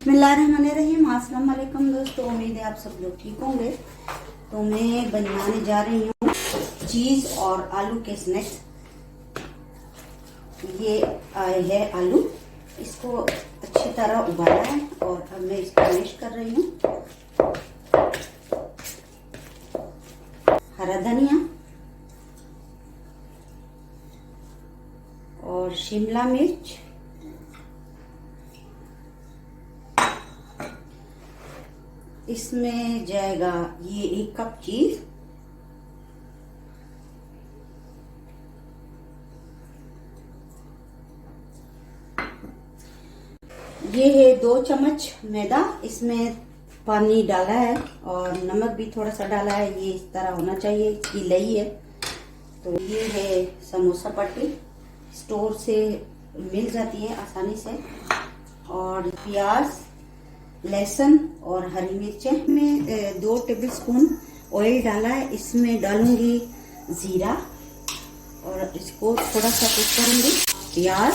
बिस्मिल्लाहिर्रहमानिर्रहीम। अस्सलाम वालेकुम दोस्तों, उम्मीद है आप सब लोग ठीक होंगे। तो मैं बनाने जा रही हूँ चीज़ और आलू के स्नैक्स। ये आए है आलू, इसको अच्छी तरह उबाला है और अब मैं इसको मैश कर रही हूँ। हरा धनिया और शिमला मिर्च, इसमें जाएगा ये 1 कप चीज, ये है 2 चम्मच मैदा, इसमें पानी डाला है और नमक भी थोड़ा सा डाला है। ये इस तरह होना चाहिए, इसकी लई है। तो ये है समोसा पट्टी, स्टोर से मिल जाती है आसानी से। और प्याज, लहसुन और हरी मिर्चें में 2 टेबलस्पून ऑयल डाला है। इसमें डालूंगी जीरा और इसको थोड़ा सा कुक करूंगी। प्याज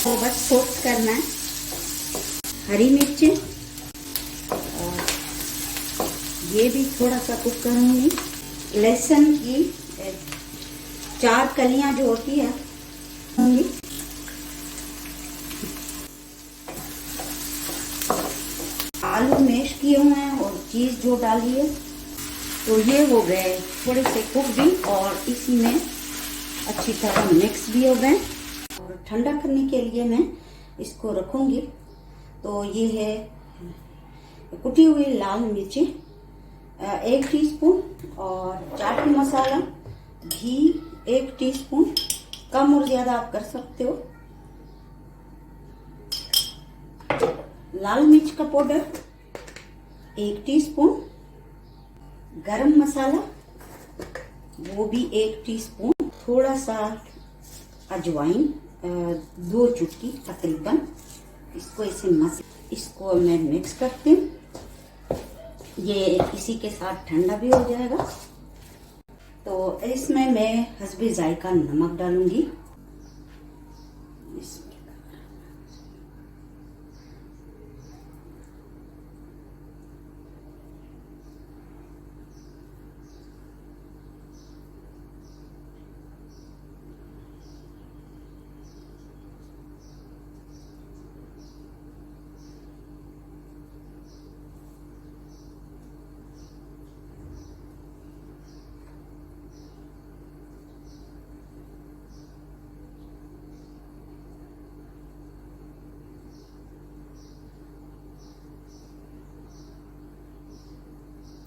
को बस सोक करना है। हरी मिर्चें और ये भी थोड़ा सा कुक करूंगी। लहसुन की 4 कलियां जो होती है आलू मैश किए हुए हैं और चीज जो डाली है। तो ये हो गए थोड़े से कुक भी और इसी में अच्छी तरह मिक्स भी हो गए। और ठंडा करने के लिए मैं इसको रखूंगी। तो ये है कुटी हुई लाल मिर्ची 1 टीस्पून और चाट मसाला, घी 1 टीस्पून, कम और ज्यादा आप कर सकते हो। लाल मिर्च का पाउडर 1 टीस्पून, गरम मसाला वो भी 1 टीस्पून, थोड़ा सा अजवाइन 2 चुटकी तकरीबन। इसको इसको मैं मिक्स करती हूँ। ये इसी के साथ ठंडा भी हो जाएगा। तो इसमें मैं हस्बे जायका नमक डालूंगी।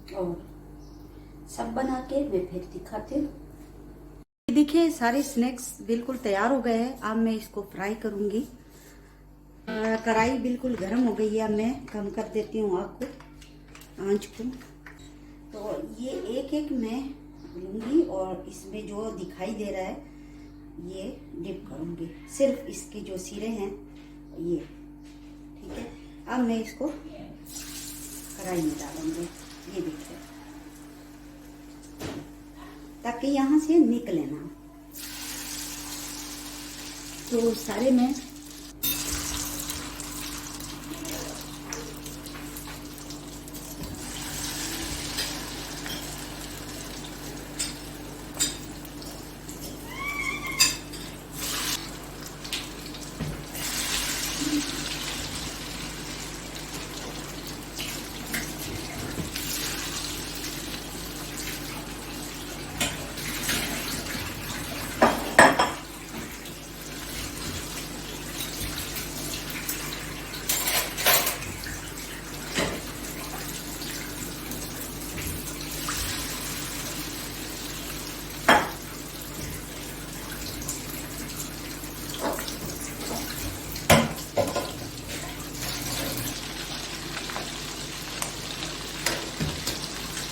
और सब बना के मैं फिर दिखाती हूँ। देखिए सारे स्नैक्स बिल्कुल तैयार हो गए हैं। अब मैं इसको फ्राई करूंगी। कढ़ाई बिल्कुल गर्म हो गई है। अब मैं कम कर देती हूँ आग को, आंच को। तो ये एक मैं लूंगी और इसमें जो दिखाई दे रहा है ये डिप करूंगी। सिर्फ इसके जो सिरे हैं ये, ठीक है। अब मैं इसको कढ़ाई में डालूंगी। ये देखिए, ताकि यहाँ से निकले ना। तो सारे में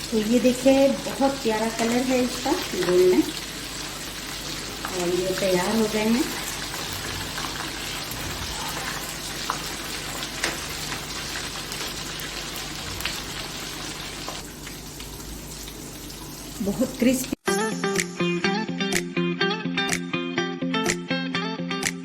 तो ये देखिए बहुत प्यारा कलर है इसका गोल्डन, और ये तैयार हो गए हैं। बहुत क्रिस्पी